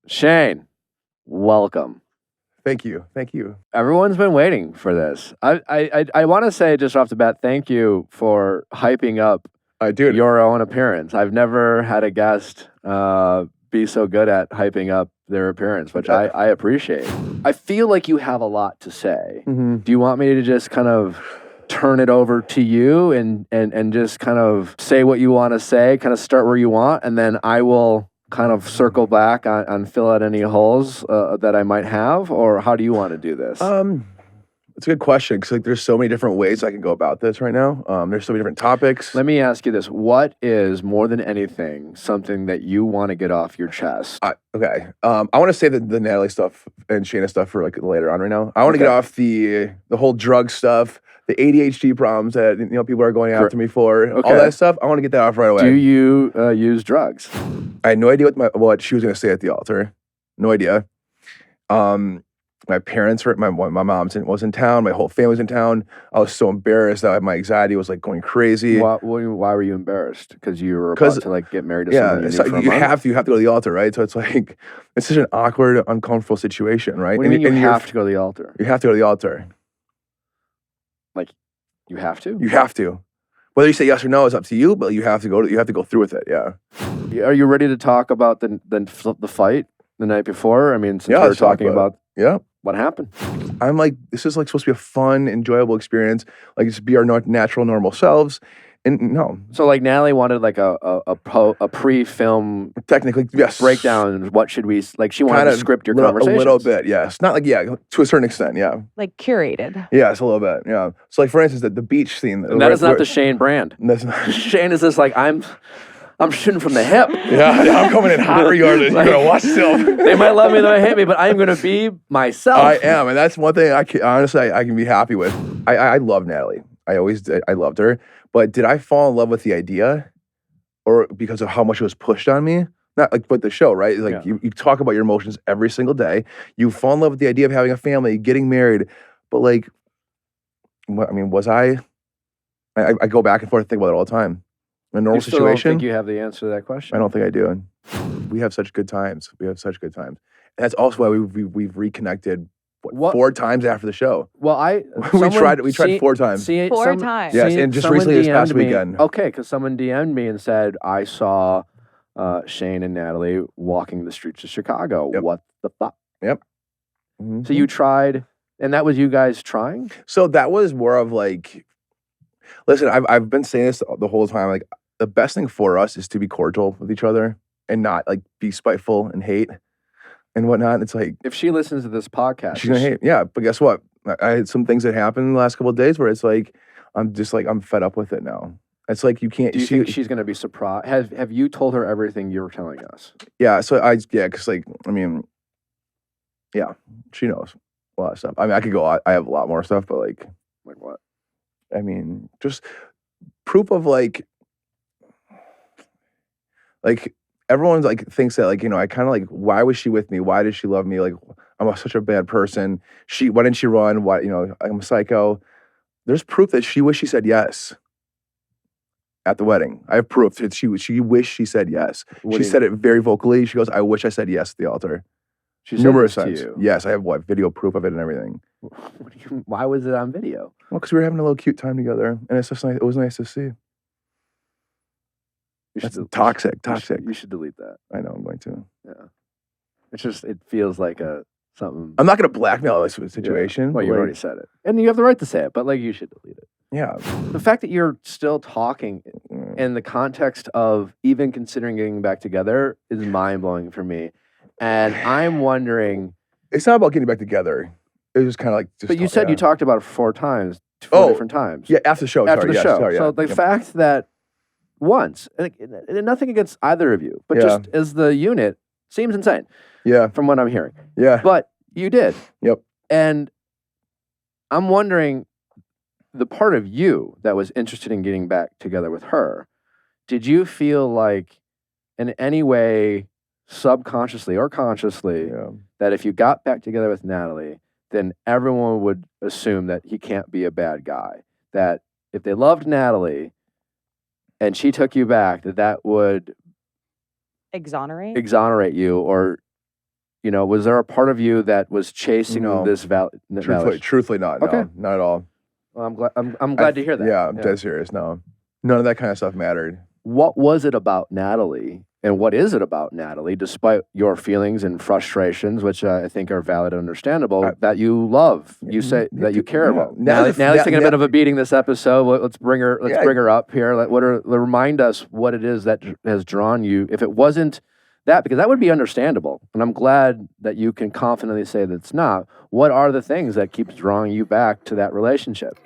Shayne, welcome. Thank you. Thank you. Everyone's been waiting for this. I want to say just off the bat, thank you for hyping up Dude, your own appearance. I've never had a guest be so good at hyping up their appearance, which I appreciate. I feel like you have a lot to say. Mm-hmm. Do you want me to just kind of turn it over to you and just kind of say what you want to say, kind of start where you want, and then I will kind of circle back on fill out any holes that I might have, or how do you want to do this? It's a good question because there's so many different ways I can go about this right now. There's so many different topics. Let me ask you this. What is, more than anything, something that you want to get off your chest? Okay. I want to say the Natalie stuff and Shaina stuff for later on right now. I want to get off the whole drug stuff, the ADHD problems that people are going after me for, all that stuff. I want to get that off right away. Do you use drugs? I had no idea what she was going to say at the altar. No idea. My parents were, my mom was in town. My whole family was in town. I was so embarrassed that my anxiety was going crazy. Why were you embarrassed? Because you were about to get married to someone you knew for a month? You have to go to the altar, right? So it's it's such an awkward, uncomfortable situation, right? What do you mean you have to go to the altar? You have to go to the altar. You have to? You have to. Whether you say yes or no is up to you, but you have to go through with it. Yeah. Are you ready to talk about the fight the night before? I mean, since we were talking about what happened. I'm this is supposed to be a fun, enjoyable experience. Just be our natural, normal selves. And no. So Natalie wanted a pre-film technically, yes, breakdown. What should we she wanted to script your conversation a little bit, yes. Not to a certain extent, yeah. Curated. Yes, a little bit, yeah. So for instance, the beach scene. And that is not the Shayne brand. That's not. Shayne is just I'm shooting from the hip. Yeah, I'm coming in hot regardless. You're gonna watch still. They might love me, they might hate me, but I'm gonna be myself. I am, and that's one thing I can be happy with. I love Natalie. I always did. I loved her. But did I fall in love with the idea, or because of how much it was pushed on me? Not with the show, right? You talk about your emotions every single day. You fall in love with the idea of having a family, getting married. But was I? I go back and forth and think about it all the time. In a normal situation. I don't think you have the answer to that question. I don't think I do. We have such good times. And that's also why we've reconnected. What? 4 times after the show. Well, we tried 4 times. 4 times. Yes, and just recently this past weekend. Okay, because someone DM'd me and said, I saw Shayne and Natalie walking the streets of Chicago. Yep. What the fuck? Yep. Mm-hmm. So you tried, and that was you guys trying? So that was more of listen, I've been saying this the whole time. The best thing for us is to be cordial with each other and not be spiteful and hate and whatnot. It's if she listens to this podcast, she's gonna hate. Yeah, but guess what? I had some things that happened in the last couple of days where it's I'm just I'm fed up with it now. It's you can't. Do you think she's gonna be surprised? Have you told her everything you were telling us? Yeah. So because yeah, she knows a lot of stuff. I could go. I have a lot more stuff, but like what? Just proof of everyone's thinks that I kind of why was she with me? Why did she love me? I'm such a bad person. Why didn't she run? Why I'm a psycho. There's proof that she wished she said yes at the wedding. I have proof that she wished she said yes. She said it very vocally. She goes, "I wish I said yes at the altar." She said numerous times. To you. Yes, I have video proof of it and everything. Why was it on video? Well, because we were having a little cute time together, and it's just nice. It was nice to see. That's toxic. You should delete that. I know, I'm going to. Yeah. It feels like something. I'm not going to blackmail this situation. Yeah. Well, you already said it. And you have the right to say it, but you should delete it. Yeah. The fact that you're still talking in the context of even considering getting back together is mind-blowing for me. And I'm wondering. It's not about getting back together. It was just kind of But you said you talked about it 4 times, 4 different times. Yeah, after the show. After the show. Sorry, so the fact that once, and nothing against either of you, but just as the unit, seems insane. Yeah. From what I'm hearing. Yeah. But you did. Yep. And I'm wondering, the part of you that was interested in getting back together with her, did you feel in any way, subconsciously or consciously, that if you got back together with Natalie, then everyone would assume that he can't be a bad guy? That if they loved Natalie and she took you back, that would exonerate you, or You know, was there a part of you that was chasing No. this Truthfully not. Okay. No, not at all. Well, I'm glad to hear that. Yeah, I'm dead serious. No, none of that kind of stuff mattered. What was it about Natalie, and what is it about Natalie, despite your feelings and frustrations, which I think are valid and understandable, that you love? You say that you care about. Natalie's taking a bit of a beating this episode. Let's bring her. Bring her up here. Remind us what it is that has drawn you. If it wasn't that, because that would be understandable, and I'm glad that you can confidently say that it's not. What are the things that keeps drawing you back to that relationship?